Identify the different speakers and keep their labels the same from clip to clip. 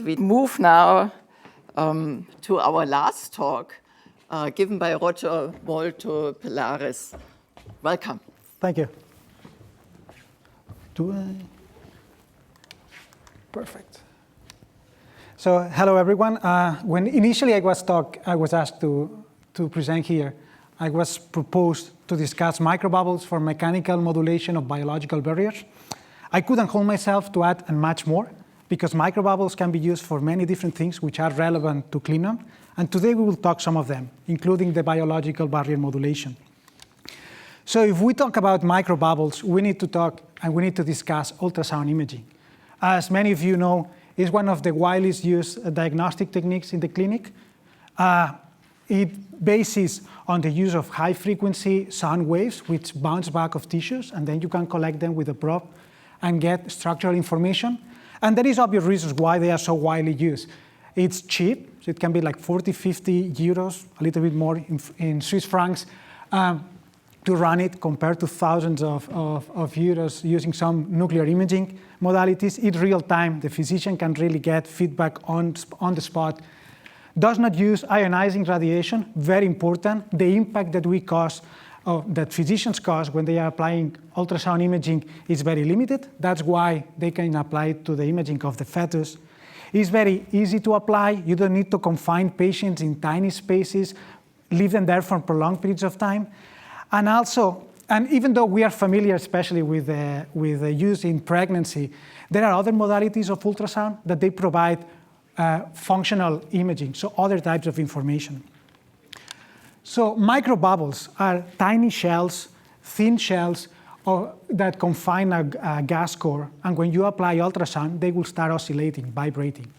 Speaker 1: We move now to our last talk, given by Roger Molto, Pellares. Welcome.
Speaker 2: Thank you. Perfect. So, hello everyone. When initially I was asked to present here, I was proposed to discuss microbubbles for mechanical modulation of biological barriers. I couldn't hold myself to add and much more, because microbubbles can be used for many different things which are relevant to cleanup, and today we will talk some of them, including the biological barrier modulation. So if we talk about microbubbles, we need to discuss ultrasound imaging. As many of you know, it's one of the widely used diagnostic techniques in the clinic. It bases on the use of high-frequency sound waves which bounce back of tissues, and then you can collect them with a probe and get structural information. And there is obvious reasons why they are so widely used. It's cheap, so it can be like 40, 50 euros, a little bit more in Swiss francs, to run it compared to thousands of euros using some nuclear imaging modalities. In real time, the physician can really get feedback on the spot. Does not use ionizing radiation, very important. The impact that we cause, that physicians cause when they are applying ultrasound imaging is very limited. That's why they can apply it to the imaging of the fetus. It's very easy to apply. You don't need to confine patients in tiny spaces, leave them there for prolonged periods of time. And even though we are familiar, especially with the use in pregnancy, there are other modalities of ultrasound that they provide functional imaging, so other types of information. So microbubbles are tiny shells, thin shells that confine a gas core, and when you apply ultrasound, they will start oscillating, vibrating.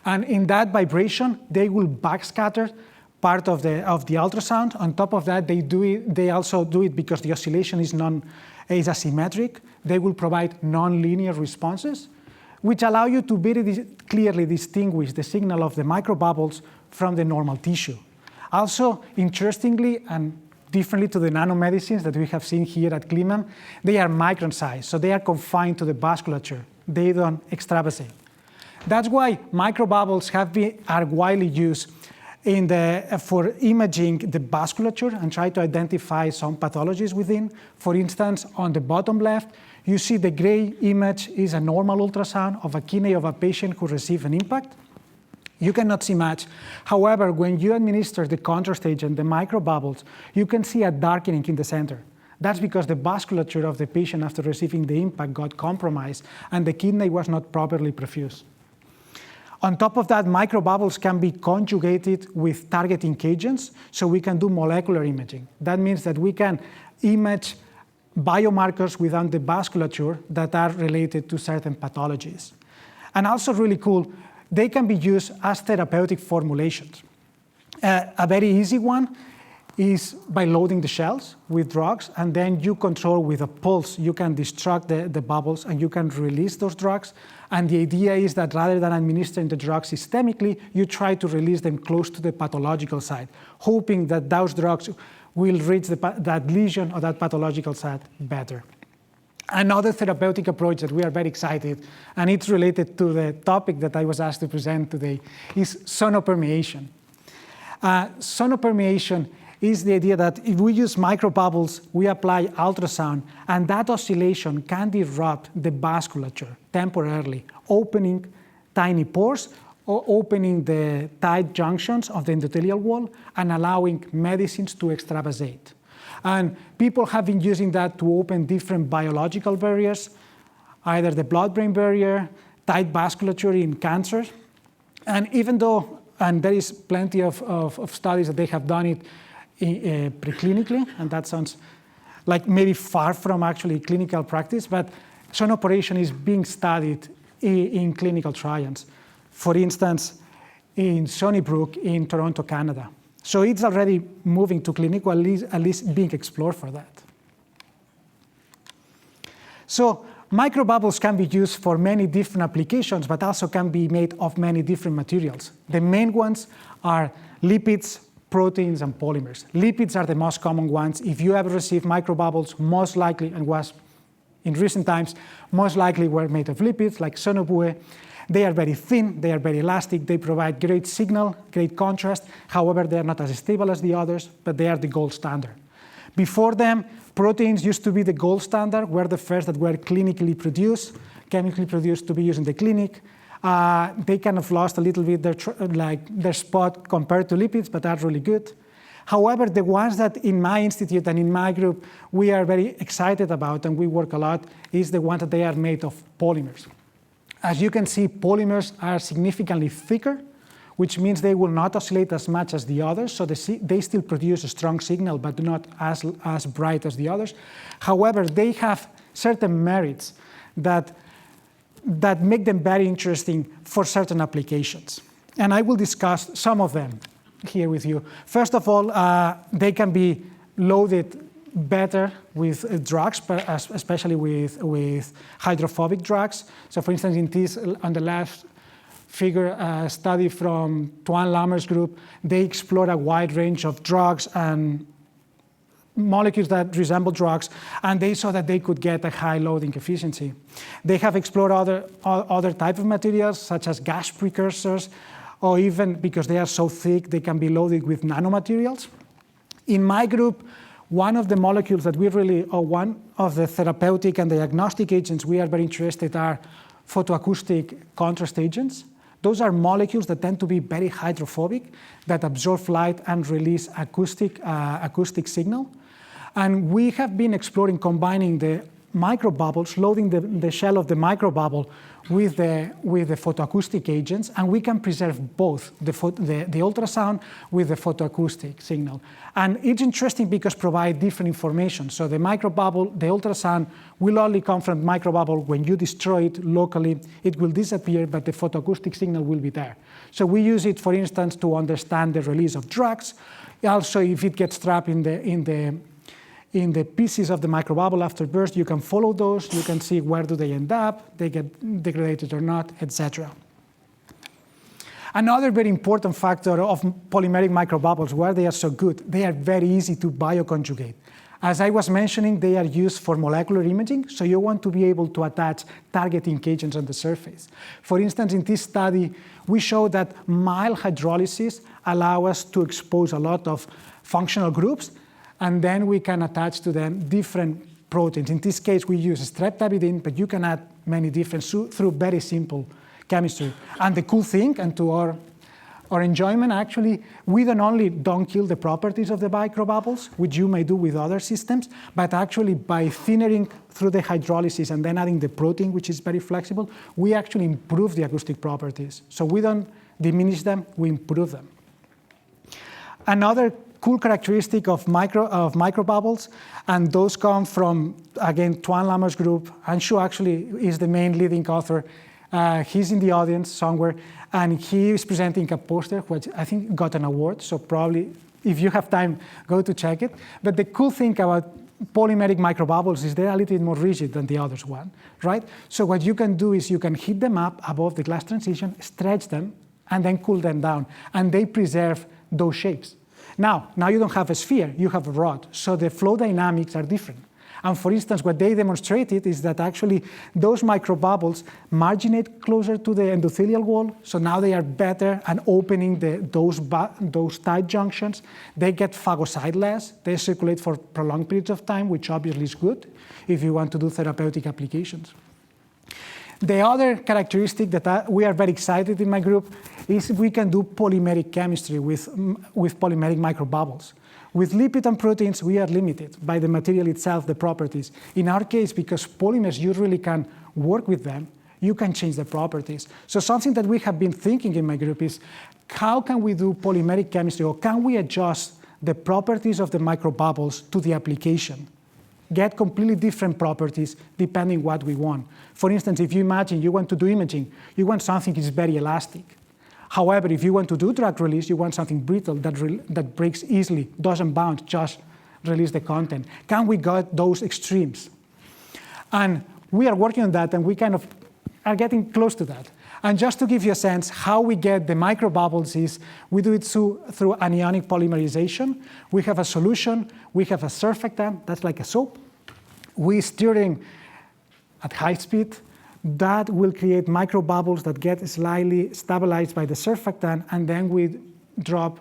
Speaker 2: And in that vibration, they will backscatter part of the ultrasound. On top of that, they also do it because the oscillation is asymmetric. They will provide nonlinear responses, which allow you to very clearly distinguish the signal of the microbubbles from the normal tissue. Also, interestingly, and differently to the nanomedicines that we have seen here at Cleveland, they are micron size, so they are confined to the vasculature. They don't extravasate. That's why microbubbles are widely used for imaging the vasculature and try to identify some pathologies within. For instance, on the bottom left, you see the gray image is a normal ultrasound of a kidney of a patient who received an impact. You cannot see much. However, when you administer the contrast agent, the microbubbles, you can see a darkening in the center. That's because the vasculature of the patient after receiving the impact got compromised and the kidney was not properly perfused. On top of that, microbubbles can be conjugated with targeting agents, so we can do molecular imaging. That means that we can image biomarkers within the vasculature that are related to certain pathologies. And also really cool, they can be used as therapeutic formulations. A very easy one is by loading the shells with drugs, and then you control with a pulse. You can distract the bubbles and you can release those drugs. And the idea is that rather than administering the drugs systemically, you try to release them close to the pathological site, hoping that those drugs will reach that lesion or that pathological site better. Another therapeutic approach that we are very excited, and it's related to the topic that I was asked to present today, is sonopermeation. Sonopermeation is the idea that if we use microbubbles, we apply ultrasound, and that oscillation can disrupt the vasculature temporarily, opening tiny pores or opening the tight junctions of the endothelial wall and allowing medicines to extravasate. And people have been using that to open different biological barriers, either the blood-brain barrier, tight vasculature in cancer. And even though, and there is plenty of studies that they have done it preclinically, and that sounds like maybe far from actually clinical practice, but sonoporation is being studied in clinical trials. For instance, in Sunnybrook in Toronto, Canada. So it's already moving to clinical, at least being explored for that. So microbubbles can be used for many different applications, but also can be made of many different materials. The main ones are lipids, proteins, and polymers. Lipids are the most common ones. If you ever receive microbubbles, most likely, and was in recent times, most likely were made of lipids, like sonobue. They are very thin, they are very elastic, they provide great signal, great contrast. However, they are not as stable as the others, but they are the gold standard. Before them, proteins used to be the gold standard, were the first that were clinically produced, chemically produced to be used in the clinic. They kind of lost a little bit their spot compared to lipids, but are really good. However, the ones that in my institute and in my group we are very excited about and we work a lot is the ones that they are made of polymers. As you can see, polymers are significantly thicker, which means they will not oscillate as much as the others, so they still produce a strong signal, but not as bright as the others. However, they have certain merits that make them very interesting for certain applications. And I will discuss some of them here with you. First of all, they can be loaded better with drugs, especially with hydrophobic drugs. So for instance, in this, on the left figure, a study from Tuan Lammer's group, they explored a wide range of drugs and molecules that resemble drugs, and they saw that they could get a high loading efficiency. They have explored other type of materials, such as gas precursors, or even because they are so thick, they can be loaded with nanomaterials. In my group, one of the molecules that we really, or one of the therapeutic and diagnostic agents we are very interested are photoacoustic contrast agents. Those are molecules that tend to be very hydrophobic, that absorb light and release acoustic signal. And we have been exploring combining the microbubbles, loading the shell of the microbubble with the photoacoustic agents, and we can preserve both the ultrasound with the photoacoustic signal. And it's interesting because provide different information. So the microbubble, the ultrasound will only come from the microbubble. When you destroy it locally, it will disappear, but the photoacoustic signal will be there. So we use it, for instance, to understand the release of drugs. Also, if it gets trapped in the pieces of the microbubble after burst, you can follow those, you can see where do they end up, they get degraded or not, etc. Another very important factor of polymeric microbubbles, why they are so good, they are very easy to bioconjugate. As I was mentioning, they are used for molecular imaging, so you want to be able to attach targeting agents on the surface. For instance, in this study, we showed that mild hydrolysis allows us to expose a lot of functional groups, and then we can attach to them different proteins. In this case, we use streptavidin, but you can add many different through very simple chemistry. And the cool thing, and to our enjoyment, actually, we don't kill the properties of the microbubbles, which you may do with other systems, but actually by thinning through the hydrolysis and then adding the protein, which is very flexible, we actually improve the acoustic properties. So we don't diminish them, we improve them. Another cool characteristic of microbubbles, and those come from, again, Tuan Lammer's group. Anshu actually is the main leading author. He's in the audience somewhere, and he is presenting a poster, which I think got an award, so probably, if you have time, go to check it. But the cool thing about polymeric microbubbles is they're a little bit more rigid than the others one, right? So what you can do is you can heat them up above the glass transition, stretch them, and then cool them down, and they preserve those shapes. Now you don't have a sphere, you have a rod, so the flow dynamics are different. And for instance, what they demonstrated is that actually those microbubbles marginate closer to the endothelial wall, so now they are better at opening those tight junctions. They get phagocyte less, they circulate for prolonged periods of time, which obviously is good if you want to do therapeutic applications. The other characteristic that we are very excited in my group is we can do polymeric chemistry with polymeric microbubbles. With lipid and proteins, we are limited by the material itself, the properties. In our case, because polymers, you really can work with them, you can change the properties. So something that we have been thinking in my group is, how can we do polymeric chemistry, or can we adjust the properties of the microbubbles to the application? Get completely different properties depending what we want. For instance, if you imagine you want to do imaging, you want something that is very elastic. However, if you want to do drug release, you want something brittle that breaks easily, doesn't bounce, just release the content. Can we get those extremes? And we are working on that, and we kind of are getting close to that. And just to give you a sense, how we get the microbubbles is we do it through anionic polymerization. We have a solution, we have a surfactant, that's like a soap. We stirring at high speed that will create microbubbles that get slightly stabilized by the surfactant, and then we drop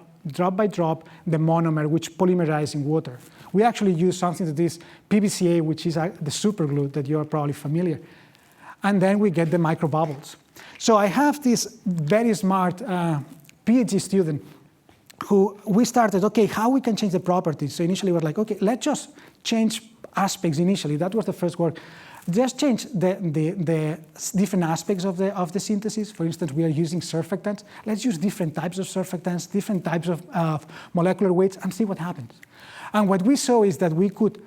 Speaker 2: by drop the monomer, which polymerizes in water. We actually use something that is PVCA, which is the superglue that you are probably familiar. And then we get the microbubbles. So I have this very smart PhD student who we started, okay, how we can change the properties. So initially we're like, okay, let's just change aspects initially. That was the first work. Just change the different aspects of the synthesis. For instance, we are using surfactants. Let's use different types of surfactants, different types of molecular weights, and see what happens. And what we saw is that we could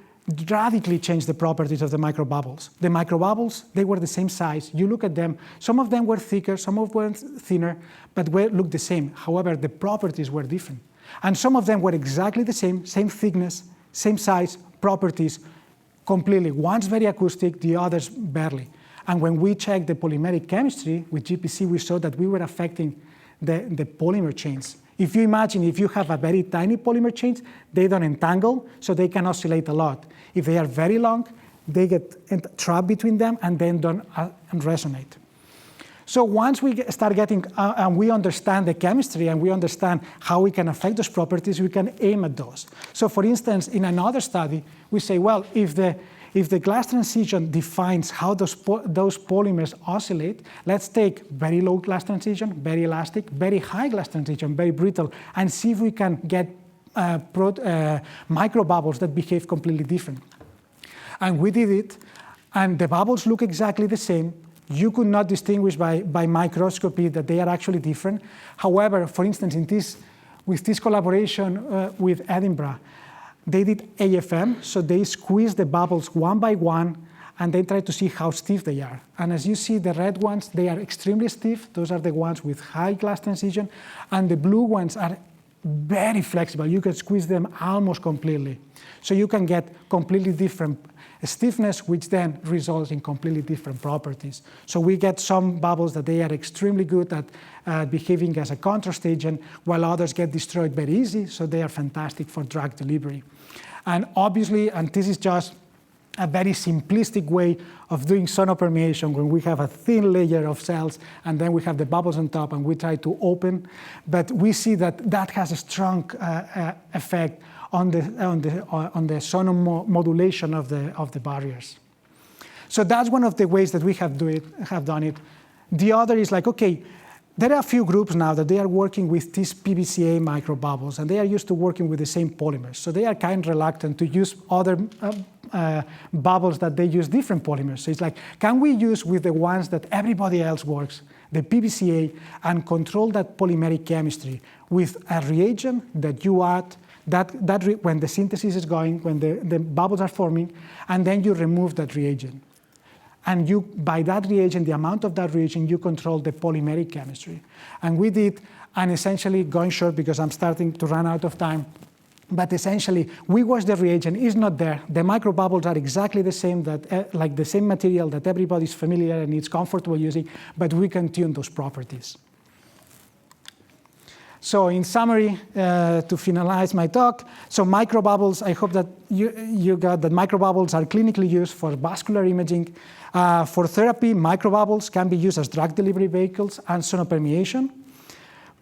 Speaker 2: radically change the properties of the microbubbles. The microbubbles, they were the same size. You look at them, some of them were thicker, some of them were thinner, but looked the same. However, the properties were different. And some of them were exactly the same thickness, same size, properties, completely. One's very acoustic, the other's barely. And when we checked the polymeric chemistry with GPC, we saw that we were affecting the polymer chains. If you imagine, if you have a very tiny polymer chains, they don't entangle, so they can oscillate a lot. If they are very long, they get trapped between them and then don't resonate. So once we start getting, and we understand the chemistry and we understand how we can affect those properties, we can aim at those. So for instance, in another study, we say, well, if the glass transition defines how those polymers oscillate, let's take very low glass transition, very elastic, very high glass transition, very brittle, and see if we can get microbubbles that behave completely different. And we did it, and the bubbles look exactly the same. You could not distinguish by microscopy that they are actually different. However, for instance, with this collaboration with Edinburgh, they did AFM, so they squeeze the bubbles one by one, and they try to see how stiff they are. And as you see, the red ones, they are extremely stiff. Those are the ones with high glass transition, and the blue ones are very flexible. You can squeeze them almost completely. So you can get completely different stiffness, which then results in completely different properties. So we get some bubbles that they are extremely good at behaving as a contrast agent, while others get destroyed very easy, so they are fantastic for drug delivery. And obviously, and this is just a very simplistic way of doing sonopermeation, when we have a thin layer of cells and then we have the bubbles on top and we try to open, but we see that that has a strong effect on the sonomodulation of the barriers. So that's one of the ways that we have done it. The other is like, okay, there are a few groups now that they are working with these PVCA microbubbles, and they are used to working with the same polymers. So they are kind of reluctant to use other bubbles that they use different polymers. So it's like, can we use with the ones that everybody else works, the PVCA, and control that polymeric chemistry with a reagent that you add when the synthesis is going, when the bubbles are forming, and then you remove that reagent. And you, by that reagent, the amount of that reagent, you control the polymeric chemistry. And we did, and essentially going short because I'm starting to run out of time, but essentially we watch the reagent, is not there. The microbubbles are exactly the same, like the same material that everybody's familiar and is comfortable using, but we can tune those properties. So in summary, to finalize my talk, so microbubbles, I hope that you got that microbubbles are clinically used for vascular imaging. For therapy, microbubbles can be used as drug delivery vehicles and sonopermeation.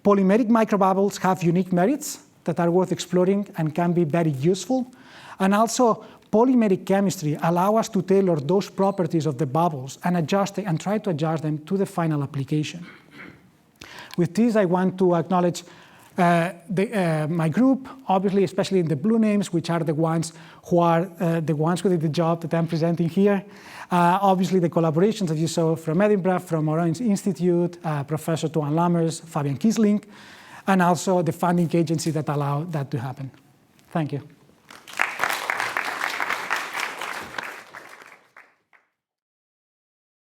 Speaker 2: Polymeric microbubbles have unique merits that are worth exploring and can be very useful. And also, polymeric chemistry allows us to tailor those properties of the bubbles and try to adjust them to the final application. With this, I want to acknowledge my group, obviously, especially in the blue names, which are the ones who did the job that I'm presenting here. Obviously, the collaborations that you saw from Edinburgh, from Orange Institute, Professor Toan Lammers, Fabian Kiesling, and also the funding agency that allowed that to happen. Thank you.